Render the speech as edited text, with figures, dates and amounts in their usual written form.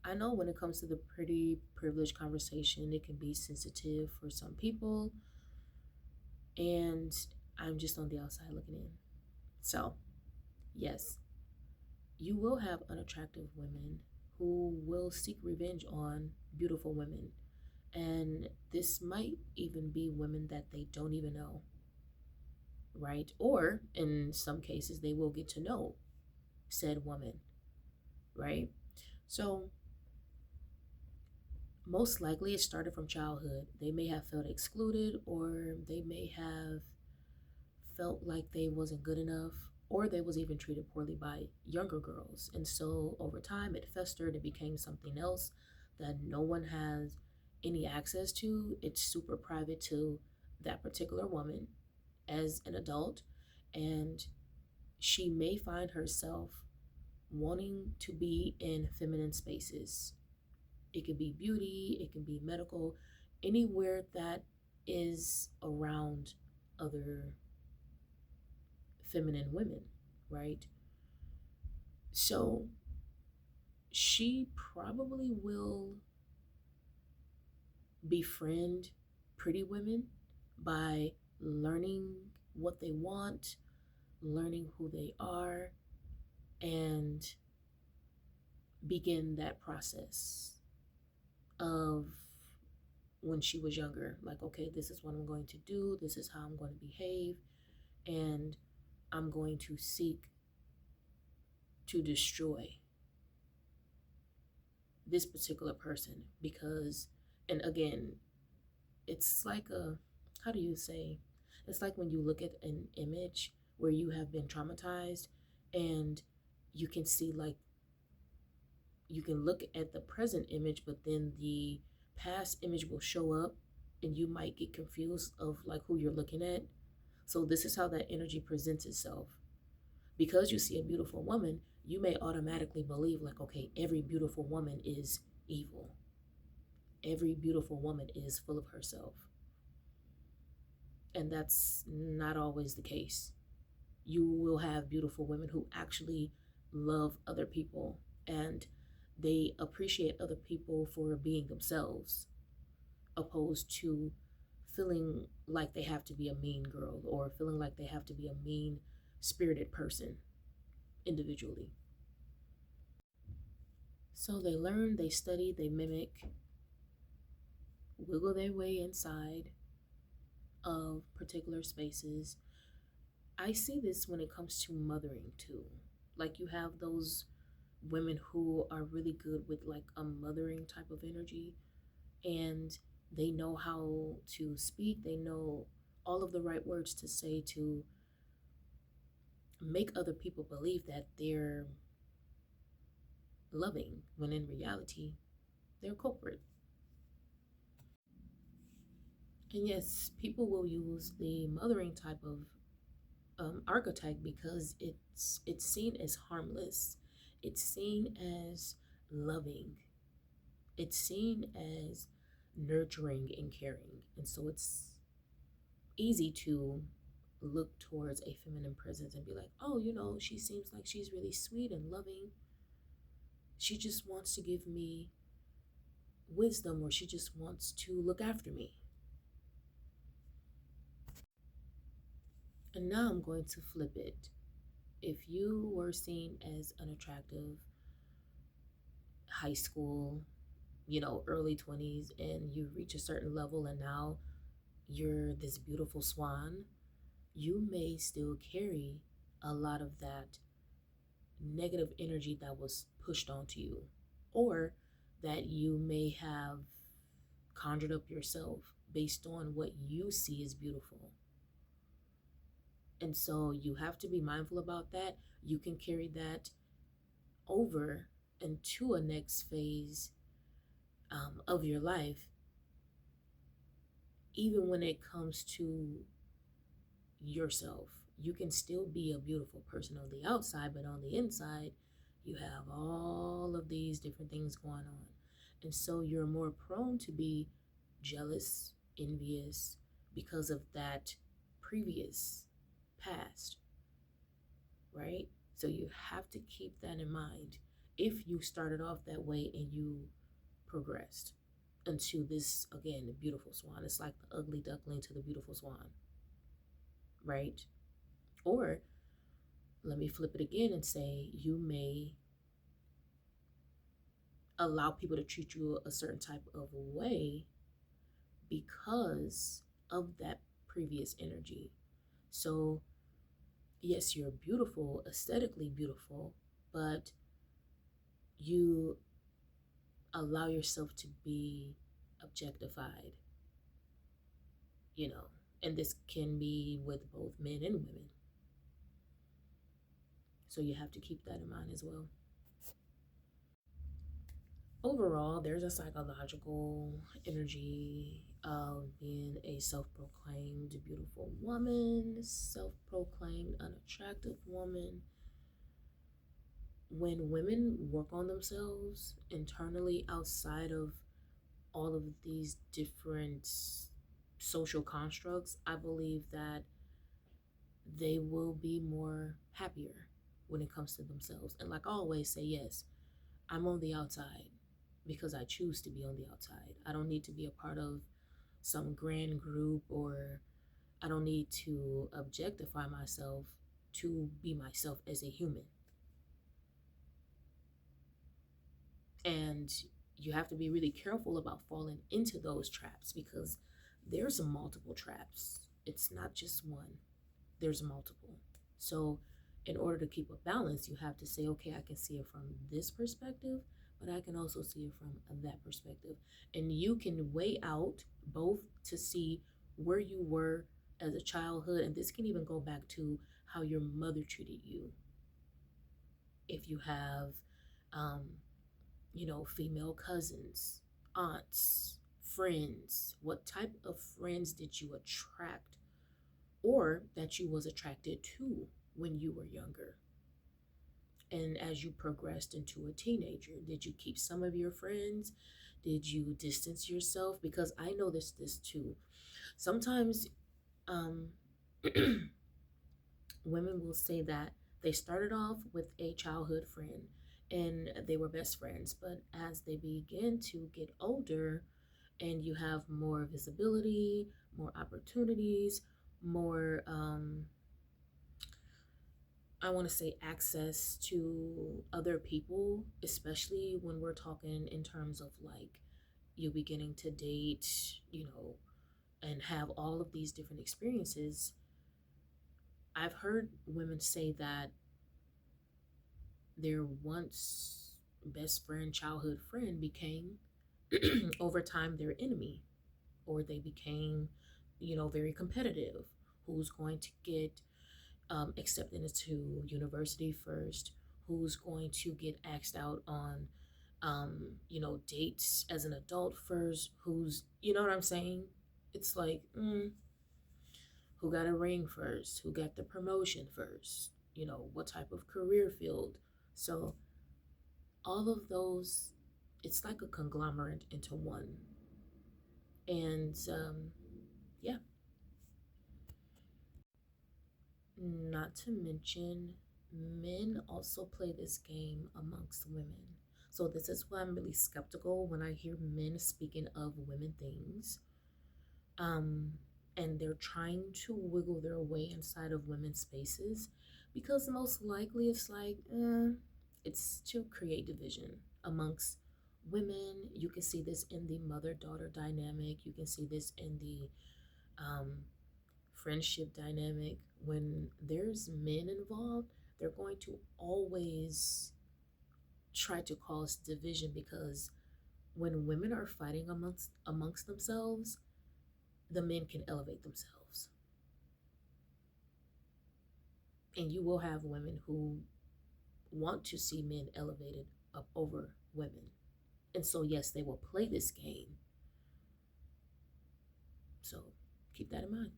I know when it comes to the pretty privileged conversation, it can be sensitive for some people, and I'm just on the outside looking in. So, yes, you will have unattractive women who will seek revenge on beautiful women. And this might even be women that they don't even know, right? Or in some cases, they will get to know said woman, right? So, most likely it started from childhood. They may have felt excluded, or they may have felt like they wasn't good enough, or they was even treated poorly by younger girls. And so over time it festered and became something else that no one has any access to. It's super private to that particular woman as an adult, and she may find herself wanting to be in feminine spaces. It could be beauty, it can be medical, anywhere that is around other feminine women, right? So she probably will befriend pretty women by learning what they want, learning who they are, and begin that process of when she was younger. Like, okay, this is what I'm going to do, this is how I'm going to behave, and I'm going to seek to destroy this particular person because, and again, it's like a, how do you say, it's like when you look at an image where you have been traumatized and you can see, like, you can look at the present image, but then the past image will show up and you might get confused of like who you're looking at. So this is how that energy presents itself. Because you see a beautiful woman, you may automatically believe, like, okay, every beautiful woman is evil. Every beautiful woman is full of herself. And that's not always the case. You will have beautiful women who actually love other people and they appreciate other people for being themselves, opposed to feeling like they have to be a mean girl or feeling like they have to be a mean spirited person individually. So they learn, they study, they mimic, wiggle their way inside of particular spaces. I see this when it comes to mothering too. Like you have those women who are really good with like a mothering type of energy, and they know how to speak, they know all of the right words to say to make other people believe that they're loving when in reality they're a culprit. And yes, people will use the mothering type of archetype because it's seen as harmless, it's seen as loving, it's seen as nurturing and caring, and so it's easy to look towards a feminine presence and be like, oh, she seems like she's really sweet and loving. She just wants to give me wisdom, or she just wants to look after me. And now I'm going to flip it. If you were seen as unattractive, high school, early 20s, and you reach a certain level and now you're this beautiful swan, you may still carry a lot of that negative energy that was pushed onto you, or that you may have conjured up yourself based on what you see as beautiful. And so you have to be mindful about that. You can carry that over into a next phase of your life, even when it comes to yourself. You can still be a beautiful person on the outside, but on the inside, you have all of these different things going on. And so you're more prone to be jealous, envious because of that previous past, right? So you have to keep that in mind. if you started off that way and you progressed into this, again, the beautiful swan. It's like the ugly duckling to the beautiful swan, right? Or let me flip it again and say you may allow people to treat you a certain type of way because of that previous energy. So, yes, you're beautiful, aesthetically beautiful, but you allow yourself to be objectified, you know, and this can be with both men and women. So you have to keep that in mind as well. Overall, there's a psychological energy of being a self proclaimed beautiful woman, self proclaimed unattractive woman. When women work on themselves internally outside of all of these different social constructs, I believe that they will be more happier when it comes to themselves. And like I always say, yes, I'm on the outside because I choose to be on the outside. I don't need to be a part of some grand group, or I don't need to objectify myself to be myself as a human. And you have to be really careful about falling into those traps because there's multiple traps. It's not just one, there's multiple. So, in order to keep a balance, you have to say, okay, I can see it from this perspective, but I can also see it from that perspective. And you can weigh out both to see where you were as a childhood. And this can even go back to how your mother treated you. If you have, um, female cousins, aunts, friends, what type of friends did you attract or that you was attracted to when you were younger? And as you progressed into a teenager, did you keep some of your friends? Did you distance yourself? Because I know this too. Sometimes um, women will say that they started off with a childhood friend and they were best friends, but as they begin to get older and you have more visibility, more opportunities, more I want to say access to other people, especially when we're talking in terms of like you beginning to date, and have all of these different experiences. I've heard women say that their once best friend, childhood friend became over time their enemy, or they became, very competitive. Who's going to get accepted into university first? Who's going to get asked out on, dates as an adult first? Who's, you know what I'm saying? It's like, who got a ring first? Who got the promotion first? What type of career field? So all of those, it's like a conglomerate into one. And yeah, not to mention, men also play this game amongst women. So this is why I'm really skeptical when I hear men speaking of women things. Um, and they're trying to wiggle their way inside of women's spaces because most likely it's like, it's to create division amongst women. You can see this in the mother-daughter dynamic. You can see this in the um, friendship dynamic. When there's men involved, they're going to always try to cause division because when women are fighting amongst themselves, the men can elevate themselves. And you will have women who want to see men elevated up over women. And so, yes, they will play this game. So keep that in mind.